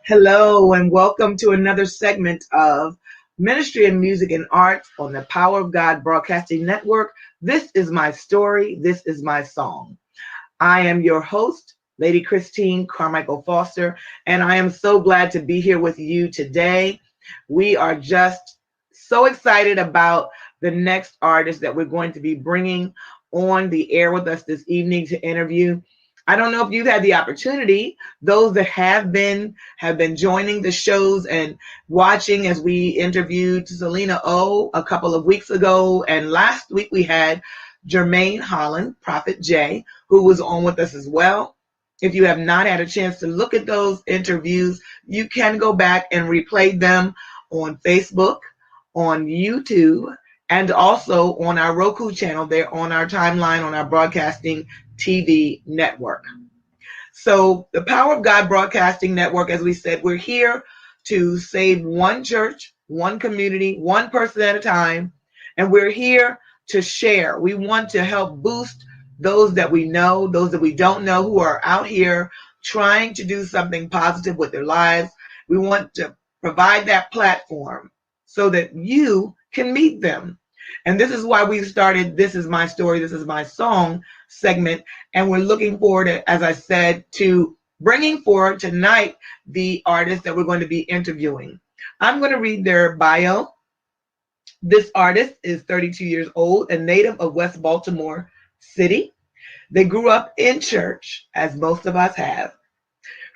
Hello, and welcome to another segment of Ministry in Music and Arts on the Power of God Broadcasting Network. This is my story. This is my song. I am your host, Lady Christine Carmichael Foster, and I am so glad to be here with you today. We are just so excited about the next artist that we're going to be bringing on the air with us this evening to interview. I don't know if you've had the opportunity. Those that have been joining the shows and watching as we interviewed Selena O a couple of weeks ago, and last week we had Jermaine Holland, Prophet J, who was on with us as well. If you have not had a chance to look at those interviews, you can go back and replay them on Facebook, on YouTube, and also on our Roku channel. They're on our timeline on our broadcasting TV network. So the Power of God Broadcasting Network, as we said, we're here to save one church, one community, one person at a time. And we're here to share. We want to help boost those that we know, those that we don't know, who are out here trying to do something positive with their lives. We want to provide that platform so that you can meet them. And this is why we started This Is My Story, This Is My Song segment. And we're looking forward, as I said, to bringing forward tonight the artists that we're going to be interviewing. I'm going to read their bio. This artist is 32 years old, a native of West Baltimore City. They grew up in church, as most of us have.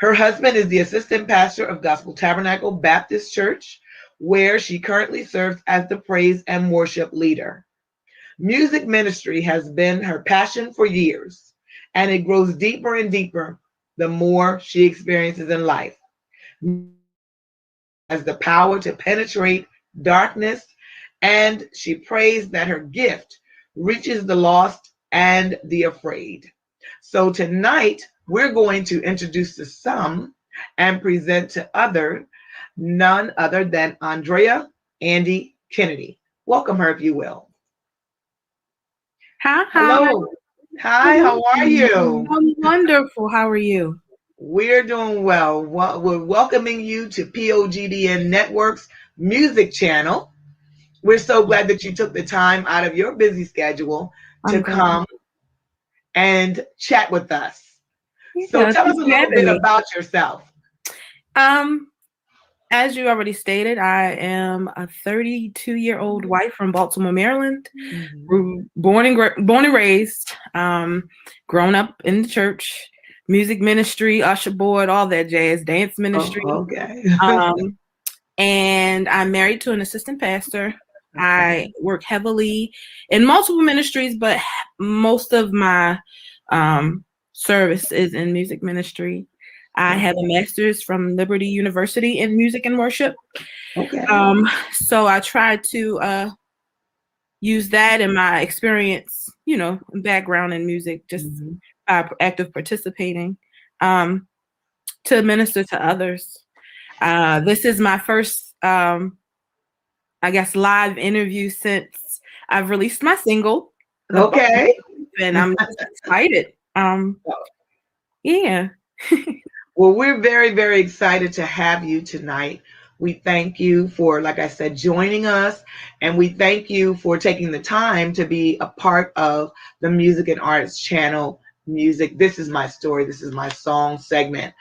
Her husband is the assistant pastor of Gospel Tabernacle Baptist Church, where she currently serves as the praise and worship leader. Music ministry has been her passion for years, and it grows deeper and deeper the more she experiences in life. Has the power to penetrate darkness, and she prays that her gift reaches the lost and the afraid. So tonight, we're going to introduce to some and present to others none other than Andrea Andi Kennedy. Welcome her, if you will. Hi. Hello. Hi, how are you? I'm wonderful. How are you? We're doing well. We're welcoming you to POGDN Network's music channel. We're so glad that you took the time out of your busy schedule to come and chat with us. So tell us a little bit about yourself. As you already stated, I am a 32-year-old wife from Baltimore, Maryland. Born and raised, grown up in the church, music ministry, usher board, all that jazz, dance ministry. Okay. And I'm married to an assistant pastor. Okay. I work heavily in multiple ministries, but most of my service is in music ministry. I have a master's from Liberty University in music and worship. Okay. So I try to use that in my experience, background in music, just active participating, to minister to others. This is my first, live interview since I've released my single. Okay. And I'm excited. Yeah. Well, we're very, very excited to have you tonight. We thank you for, like I said, joining us, and we thank you for taking the time to be a part of the Music and Arts channel, Music. This is my story. This is my song segment.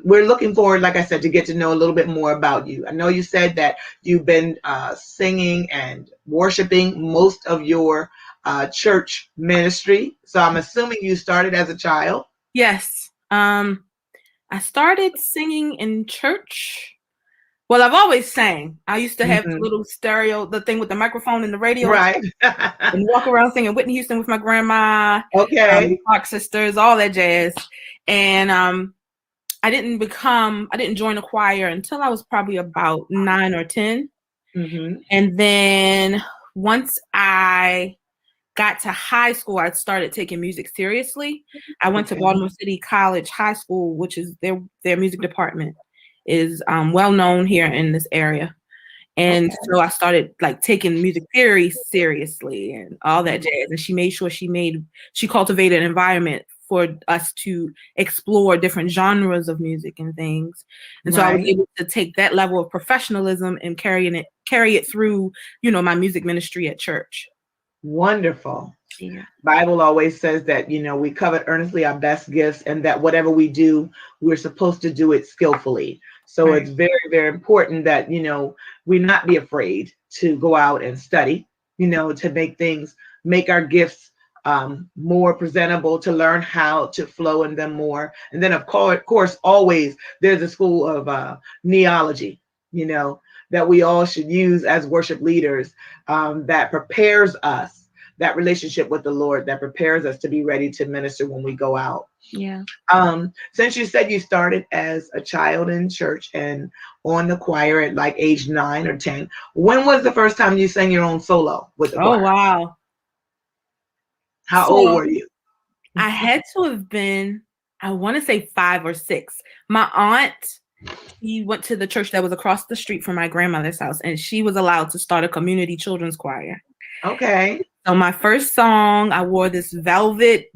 We're looking forward, like I said, to get to know a little bit more about you. I know you said that you've been singing and worshiping most of your church ministry. So I'm assuming you started as a child. Yes. I started singing in church. Well, I've always sang. I used to have the little stereo, the thing with the microphone and the radio. Right. And walk around singing Whitney Houston with my grandma. Okay. Clark Sisters, all that jazz. And I didn't join a choir until I was probably about 9 or 10. And then once I got to high school, I started taking music seriously. I went to Baltimore City College High School, which is their music department is well known here in this area. And so I started taking music theory seriously and all that jazz. And she made sure she cultivated an environment for us to explore different genres of music and things. And so I was able to take that level of professionalism and carry it through, my music ministry at church. Wonderful. Yeah. Bible always says that, we covet earnestly our best gifts, and that whatever we do, we're supposed to do it skillfully. So It's very, very important that, we not be afraid to go out and study, to make our gifts more presentable, to learn how to flow in them more. And then of course, always there's a school of neology, that we all should use as worship leaders, that prepares us, that relationship with the Lord that prepares us to be ready to minister when we go out. Yeah. Since you said you started as a child in church and on the choir at like age 9 or 10, when was the first time you sang your own solo with the choir? Oh, wow. How old were you? I had to have been, I want to say 5 or 6. My aunt, she went to the church that was across the street from my grandmother's house, and she was allowed to start a community children's choir. Okay. So my first song, I wore this velvet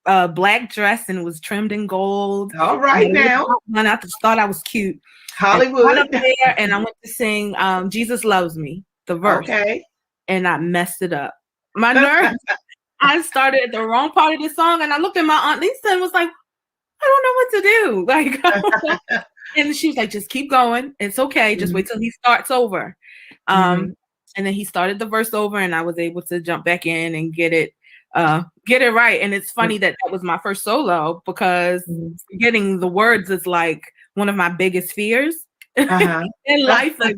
black dress, and it was trimmed in gold. All right now. And I just thought I was cute. Hollywood. I went up there and I went to sing Jesus Loves Me, the verse. Okay. And I messed it up. My nerves. I started at the wrong part of the song, and I looked at my Aunt Lisa and was like, I don't know what to do. And she was like, just keep going. It's okay. Just wait till he starts over. And then he started the verse over, and I was able to jump back in and get it right. And it's funny that was my first solo, because getting the words is like one of my biggest fears in life. Like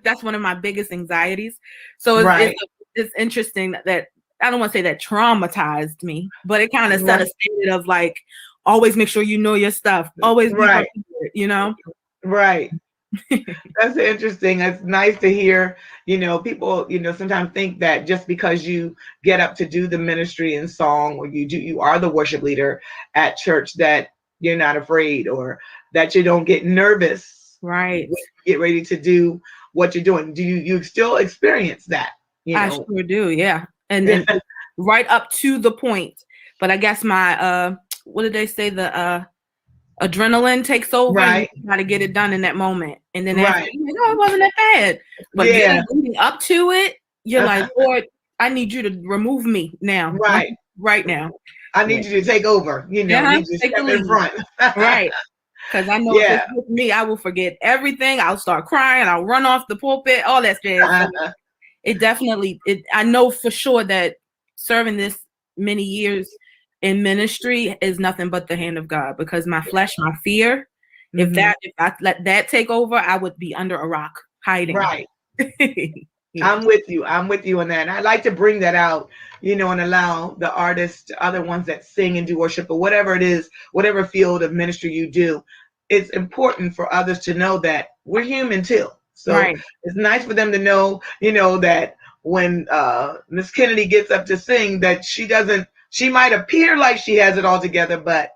that's one of my biggest anxieties. So it's interesting that I don't want to say that traumatized me, but it kind of set a standard of like, always make sure you know your stuff. Always be prepared, Right. That's interesting. It's nice to hear, people, sometimes think that just because you get up to do the ministry in song, or you are the worship leader at church, that you're not afraid, or that you don't get nervous. Right. When you get ready to do what you're doing. Do you still experience that? I sure do. Yeah. And right up to the point. But I guess my, what did they say? The adrenaline takes over. Right. And you got to get it done in that moment. And then after, it wasn't that bad. But leading up to it, you're like, Lord, I need you to remove me now. Right now. I need you to take over. I need you to step in front. Right. Because I know if it's with me, I will forget everything. I'll start crying. I'll run off the pulpit, all that jazz. It definitely, I know for sure that serving this many years in ministry is nothing but the hand of God, because my flesh, my fear, if I let that take over, I would be under a rock hiding. Right. I'm with you on that. And I like to bring that out, and allow the artists, other ones that sing and do worship, or whatever it is, whatever field of ministry you do, it's important for others to know that we're human too. So it's nice for them to know, that when Miss Kennedy gets up to sing, that she might appear like she has it all together, but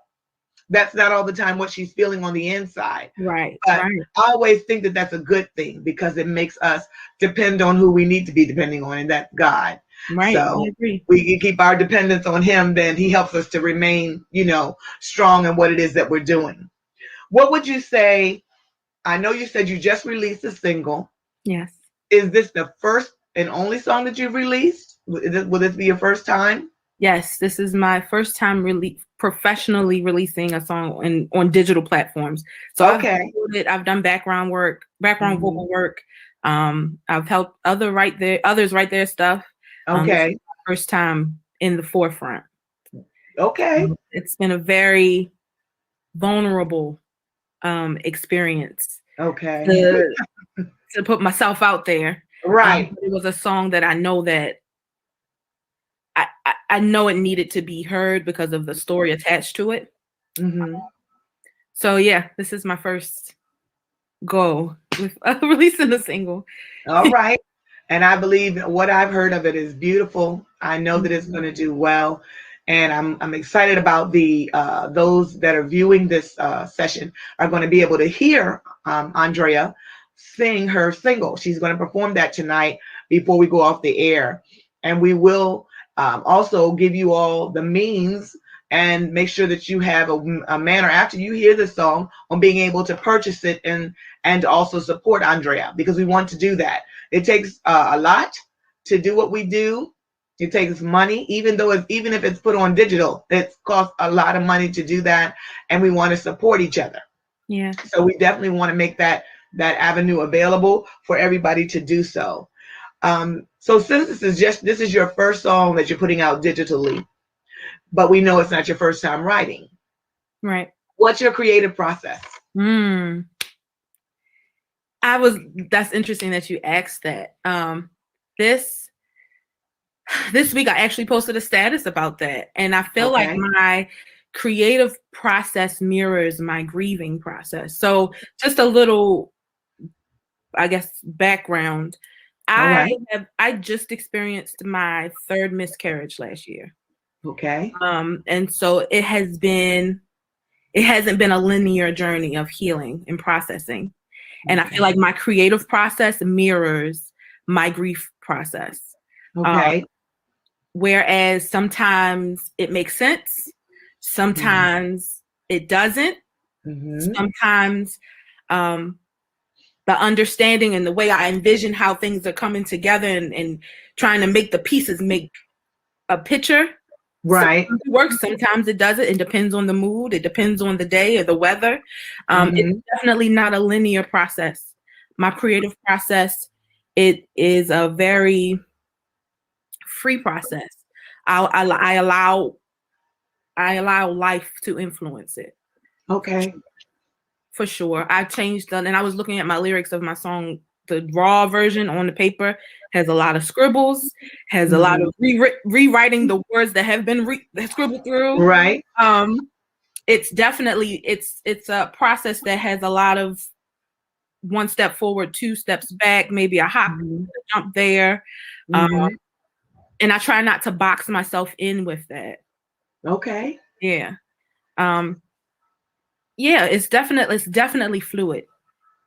that's not all the time what she's feeling on the inside. Right. But I always think that that's a good thing, because it makes us depend on who we need to be depending on, and that's God. Right. So we can keep our dependence on him, then he helps us to remain, strong in what it is that we're doing. What would you say? I know you said you just released a single. Yes. Is this the first and only song that you've released? Will this be your first time? Yes, this is my first time professionally releasing a song on digital platforms. So I've done background vocal work. I've helped others write their stuff. This is my first time in the forefront. Okay. It's been a very vulnerable experience. Okay. To put myself out there. Right. It was a song that I know that I know it needed to be heard because of the story attached to it. So this is my first go with releasing a single. All right. And I believe what I've heard of it is beautiful. I know that it's going to do well. And I'm excited about those that are viewing this session are going to be able to hear Andrea sing her single. She's going to perform that tonight before we go off the air. And we will also give you all the means and make sure that you have a manner after you hear the song on being able to purchase it and also support Andrea, because we want to do that. It takes a lot to do what we do. It takes money, even if it's put on digital, it costs a lot of money to do that, and we want to support each other. Yeah. So we definitely want to make that avenue available for everybody to do so. So since this is your first song that you're putting out digitally, but we know it's not your first time writing. Right. What's your creative process? That's interesting that you asked that. This week I actually posted a status about that, and I feel like my creative process mirrors my grieving process. So just a little, I guess, background. I just experienced my third miscarriage last year. Okay. And so it hasn't been a linear journey of healing and processing. And I feel like my creative process mirrors my grief process. Okay. Whereas sometimes it makes sense, sometimes it doesn't. Sometimes the understanding and the way I envision how things are coming together and trying to make the pieces make a picture. Right. Sometimes it works, sometimes it doesn't. It depends on the mood. It depends on the day or the weather. It's definitely not a linear process. My creative process, it is a very free process. I allow life to influence it. Okay. For sure. I changed and I was looking at my lyrics of my song. The raw version on the paper has a lot of scribbles, has a lot of rewriting the words that have been scribbled through. Right. It's definitely it's a process that has a lot of one step forward, two steps back, maybe a hop, a jump there. And I try not to box myself in with that. Okay. Yeah. Yeah, it's definitely fluid.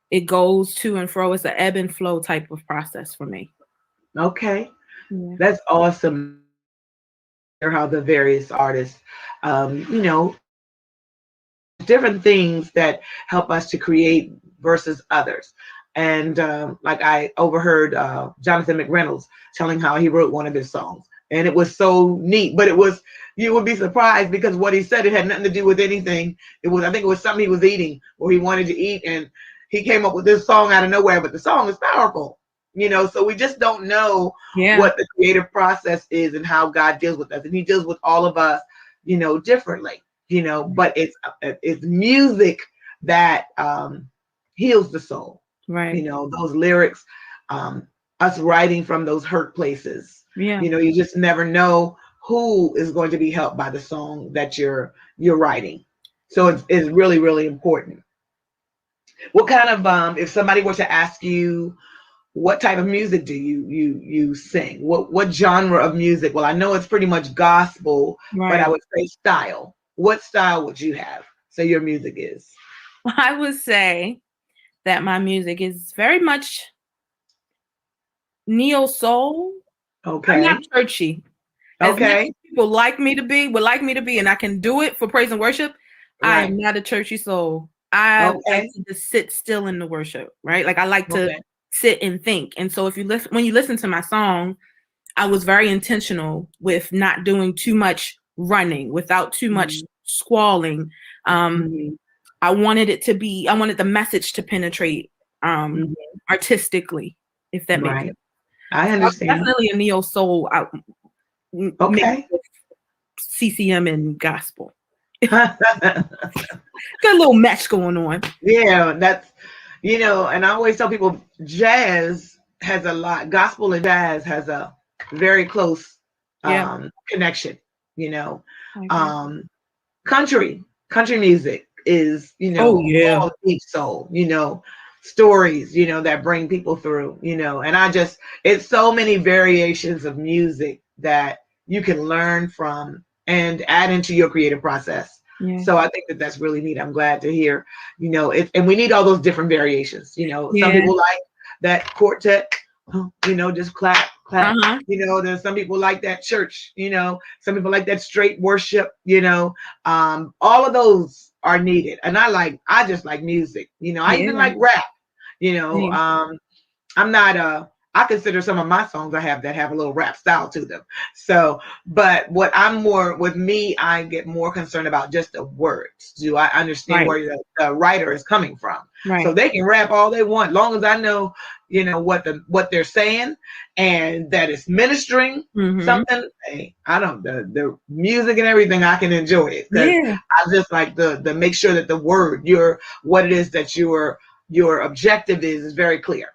It goes to and fro. It's an ebb and flow type of process for me. Okay. Yeah. That's awesome. How the various artists, different things that help us to create versus others. And like I overheard Jonathan McReynolds telling how he wrote one of his songs. And it was so neat, but you would be surprised because what he said, it had nothing to do with anything. I think it was something he was eating or he wanted to eat. And he came up with this song out of nowhere, but the song is powerful, so we just don't know what the creative process is and how God deals with us. And he deals with all of us, differently, but it's music that heals the soul. Right. Those lyrics, us writing from those hurt places. Yeah. You just never know who is going to be helped by the song that you're writing. So it's really, really important. What kind of if somebody were to ask you, what type of music do you sing? What genre of music? Well, I know it's pretty much gospel, but I would say style. What style would you have say your music is? I would say that my music is very much neo soul. Okay. I'm not churchy. As many people would like me to be, and I can do it for praise and worship. Right. I am not a churchy soul. I like to just sit still in the worship, right? Like I like to sit and think. And so when you listen to my song, I was very intentional with not doing too much running, without too much squalling. I wanted the message to penetrate artistically, if that makes sense. I understand. So definitely a neo soul. CCM and gospel. Got a little match going on. Yeah, that's and I always tell people jazz has a lot. Gospel and jazz has a very close connection. Country music is all deep soul. Stories that bring people through. And it's so many variations of music that you can learn from and add into your creative process. Yeah. So I think that's really neat. I'm glad to hear, and we need all those different variations. Some people like that quartet, just clap, There's some people like that church, some people like that straight worship, all of those are needed. And I just like music, I even like rap, I'm not I consider some of my songs I have that have a little rap style to them. So, but what I'm more with me, I get more concerned about just the words. Do I understand where the writer is coming from? Right. So they can rap all they want, long as I know, what they're saying and that it's ministering something. Hey, I don't the music and everything, I can enjoy it because I just like the make sure that the word, what it is that your objective is very clear.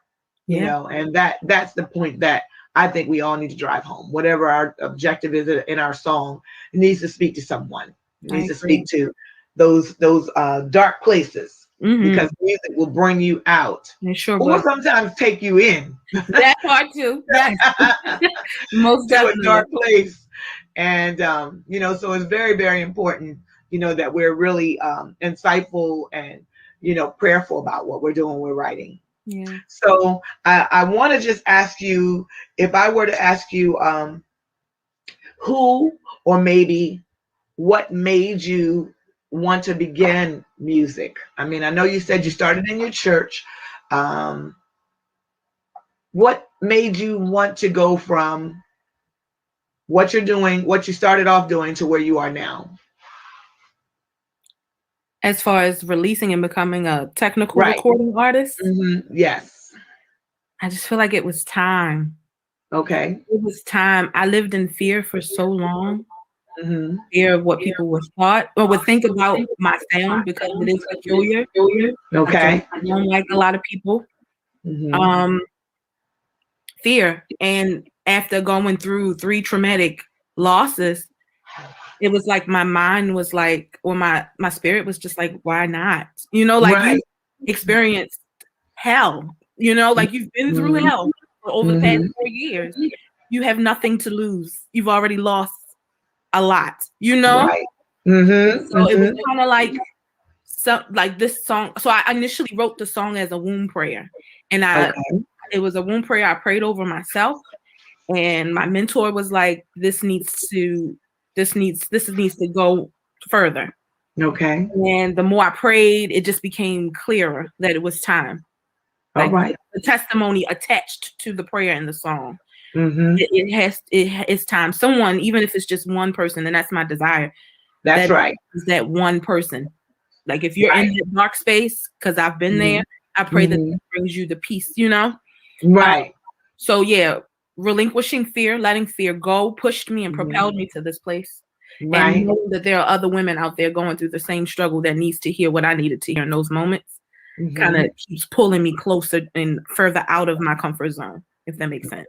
And that's the point that I think we all need to drive home. Whatever our objective is in our song, it needs to speak to someone. It needs to speak to those dark places, because music will bring you out, or sometimes take you in. That part too. Most definitely. To a dark place. And so it's very, very important, that we're really insightful and prayerful about what we're doing when we're writing. Yeah. So I want to just ask you, if I were to ask you, who or maybe what made you want to begin music? I mean, I know you said you started in your church. What made you want to go from what you're doing, what you started off doing, to where you are now? As far as releasing and becoming a technical recording artist? Yes. I just feel like it was time. Okay. It was time. I lived in fear for so long. Fear of what people would thought or would think about my sound, because it is peculiar. Okay. I don't like a lot of people. Fear. And after going through 3 traumatic losses, it was like my mind was like, or my spirit was just like, why not? You experienced hell, like you've been through hell for over the past 4 years. You have nothing to lose. You've already lost a lot, Right. So it was kind of like this song. So I initially wrote the song as a womb prayer, and it was a womb prayer I prayed over myself. And my mentor was like, this needs to go further. Okay. And the more I prayed, it just became clearer that it was time. Like the testimony attached to the prayer in the song. It's time. Someone, even if it's just one person, and that's my desire. That's right. Is that one person. Like if you're in that dark space, because I've been there, I pray that it brings you the peace, Right. So yeah, relinquishing fear, letting fear go, pushed me and propelled me to this place. Right. And knowing that there are other women out there going through the same struggle that needs to hear what I needed to hear in those moments, kind of keeps pulling me closer and further out of my comfort zone, if that makes sense.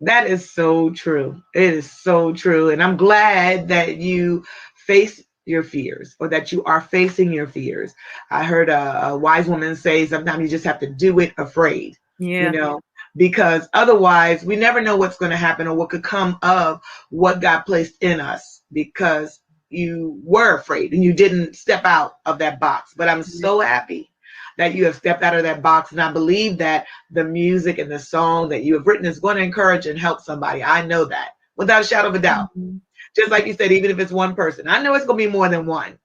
That is so true. It is so true. And I'm glad that you face your fears, or that you are facing your fears. I heard a wise woman say, sometimes you just have to do it afraid. Yeah. Because otherwise we never know what's going to happen or what could come of what God placed in us, because you were afraid and you didn't step out of that box. But I'm so happy that you have stepped out of that box. And I believe that the music and the song that you have written is going to encourage and help somebody. I know that without a shadow of a doubt. Just like you said, even if it's one person, I know it's going to be more than one.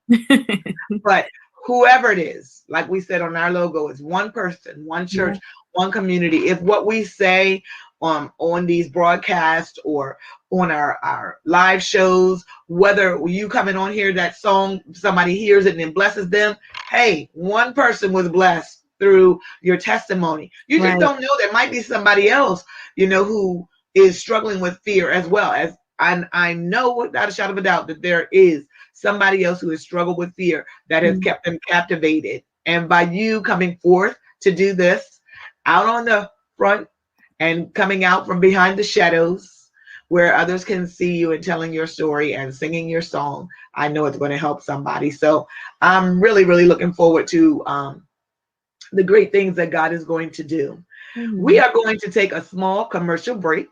But whoever it is, like we said on our logo, it's one person, one church, one community. If what we say on these broadcasts or on our live shows, whether you coming on here, that song, somebody hears it and it blesses them, hey, one person was blessed through your testimony. You just don't know. There might be somebody else, who is struggling with fear as well. As I know without a shadow of a doubt that there is somebody else who has struggled with fear that has kept them captivated. And by you coming forth to do this out on the front and coming out from behind the shadows where others can see you and telling your story and singing your song, I know it's going to help somebody. So I'm really, really looking forward to the great things that God is going to do. We are going to take a small commercial break,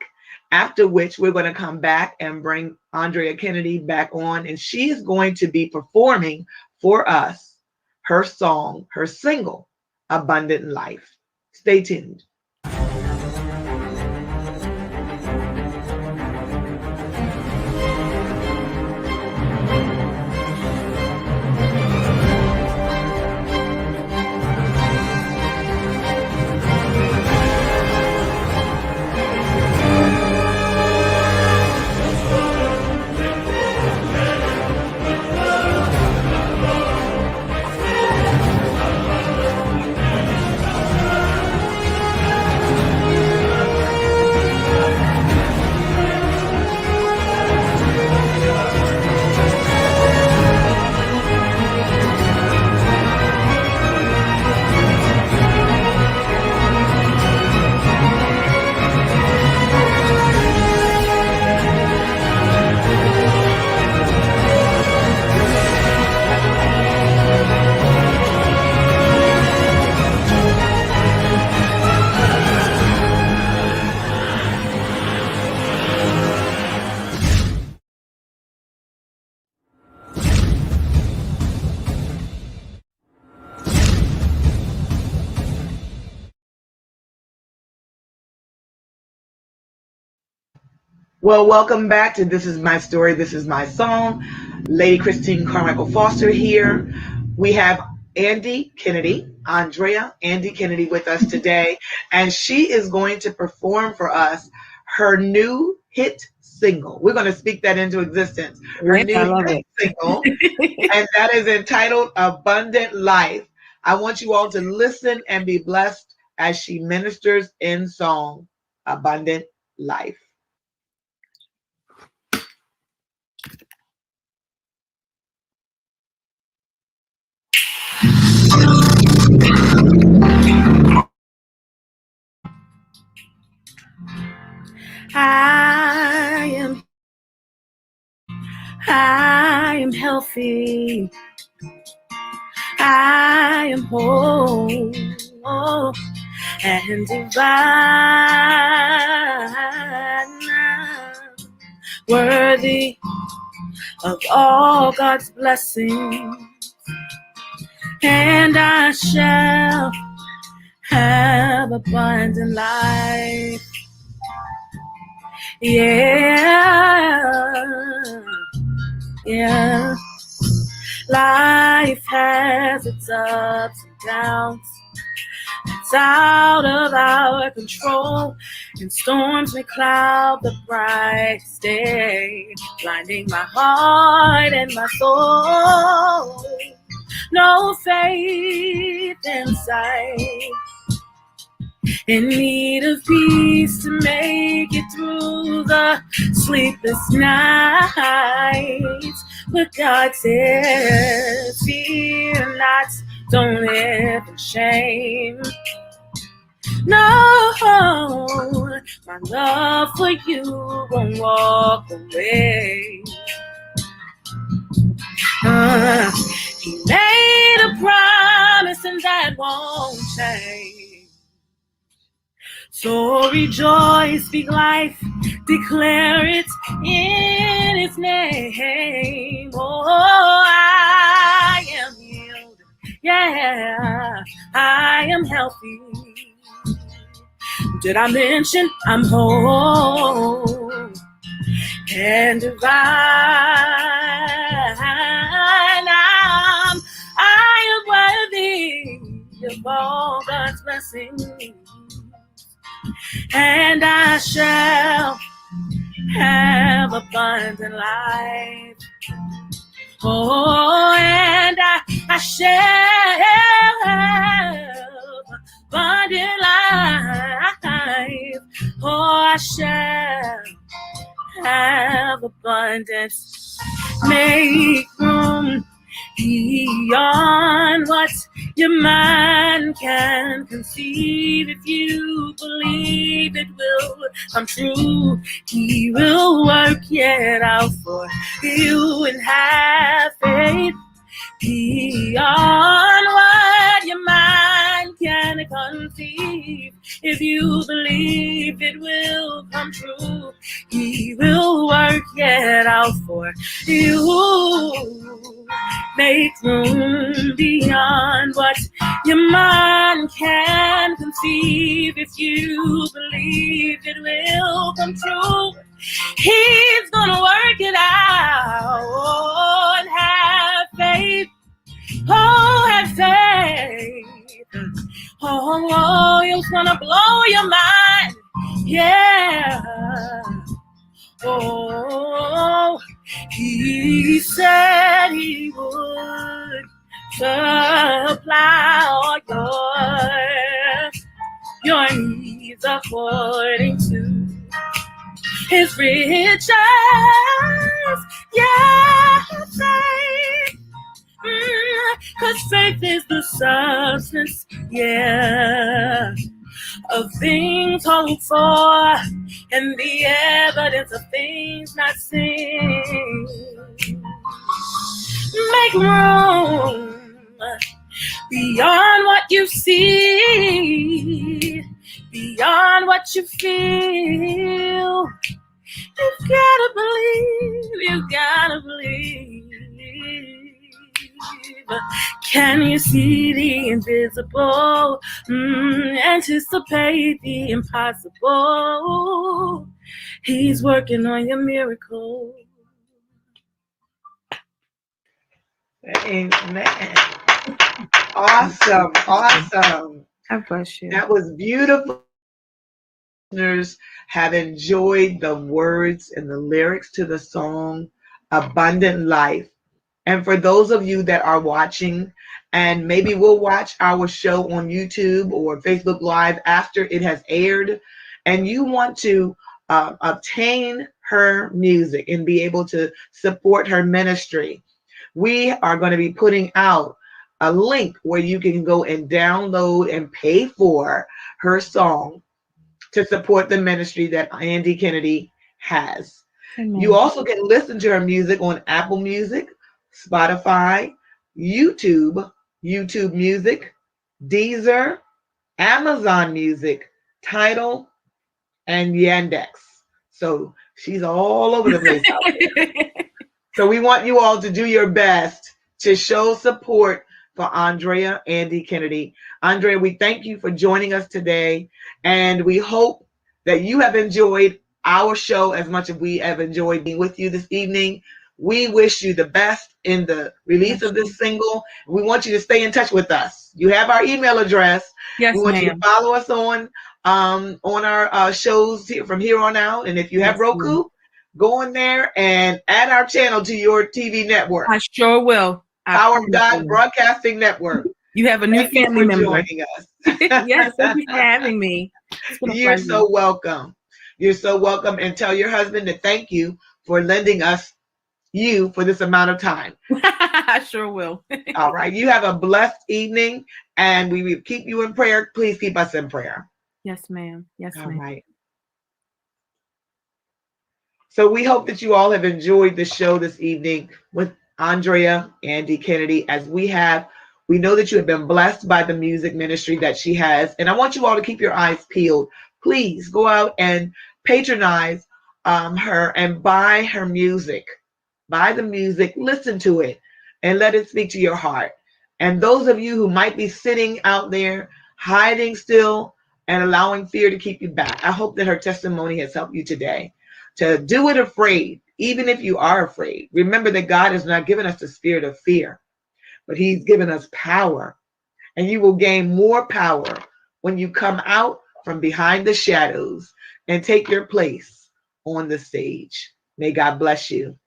after which we're going to come back and bring Andrea Kennedy back on, and she is going to be performing for us her song, her single, Abundant Life. Stay tuned. Well, welcome back to This Is My Story, This Is My Song. Lady Christine Carmichael Foster here. We have Andrea Andi Kennedy with us today, and she is going to perform for us her new hit single. We're going to speak that into existence. Her Yes, new I love hit it. single, and that is entitled Abundant Life. I want you all to listen and be blessed as she ministers in song, Abundant Life. I am healthy. I am whole and divine, worthy of all God's blessings, and I shall have abundant life. Yeah. Life has its ups and downs. It's out of our control, and storms may cloud the brightest day, blinding my heart and my soul. No faith in sight, in need of peace to make it through the sleepless nights. But God says, fear not, don't live in shame. No, my love for you won't walk away. He made a promise and that won't change. So rejoice, speak life, declare it in His name. Oh, I am healed. Yeah, I am healthy. Did I mention I'm whole and divine? I am worthy of all God's blessings, and I shall have abundant life. Oh, and I shall have abundant life. Oh, I shall have abundance. Make room beyond what your mind can conceive. If you believe it will come true, He will work it out for you, and have faith beyond what your mind can conceive. If you believe it will come true, He will work it out for you. Make room beyond what your mind can conceive. If you believe it will come true, He's gonna work it out. Oh, and have faith. Oh, have faith. Oh, He's gonna blow your mind. Yeah. Oh, He said He would supply all your needs according to His riches. Yeah, faith. 'Cause faith is the substance, yeah, of things hoped for, and the evidence of things not seen. Make room beyond what you see, beyond what you feel. You've gotta believe, you gotta believe. Can you see the invisible? Anticipate the impossible. He's working on your miracle. Amen. Awesome. Awesome. God bless you. That was beautiful. Listeners have enjoyed the words and the lyrics to the song Abundant Life. And for those of you that are watching, and maybe will watch our show on YouTube or Facebook Live after it has aired, and you want to obtain her music and be able to support her ministry, we are going to be putting out a link where you can go and download and pay for her song to support the ministry that Andi Kennedy has. Amen. You also can listen to her music on Apple Music, Spotify, YouTube Music, Deezer, Amazon Music, Tidal, and Yandex. So she's all over the place out there. So we want you all to do your best to show support for Andrea Andi Kennedy. Andrea, we thank you for joining us today, and we hope that you have enjoyed our show as much as we have enjoyed being with you this evening. We wish you the best in the release of this single. We want you to stay in touch with us. You have our email address. Yes, we want you to follow us on our shows from here on out. And if you have Roku, go in there and add our channel to your TV network. I sure will. Power of God Broadcasting Network. You have a new family member joining us. Yes, thank you for having me. You're so welcome. You're so welcome. And tell your husband to thank you for lending us you for this amount of time. I sure will. All right. You have a blessed evening, and we will keep you in prayer. Please keep us in prayer. Yes, ma'am. Yes, ma'am. All right. So we hope that you all have enjoyed the show this evening with Andrea Andi Kennedy, as we have. We know that you have been blessed by the music ministry that she has, and I want you all to keep your eyes peeled. Please go out and patronize her and buy her music. Buy the music, listen to it, and let it speak to your heart. And those of you who might be sitting out there hiding still and allowing fear to keep you back, I hope that her testimony has helped you today to do it afraid. Even if you are afraid, remember that God has not given us the spirit of fear, but he's given us power. And you will gain more power when you come out from behind the shadows and take your place on the stage. May God bless you.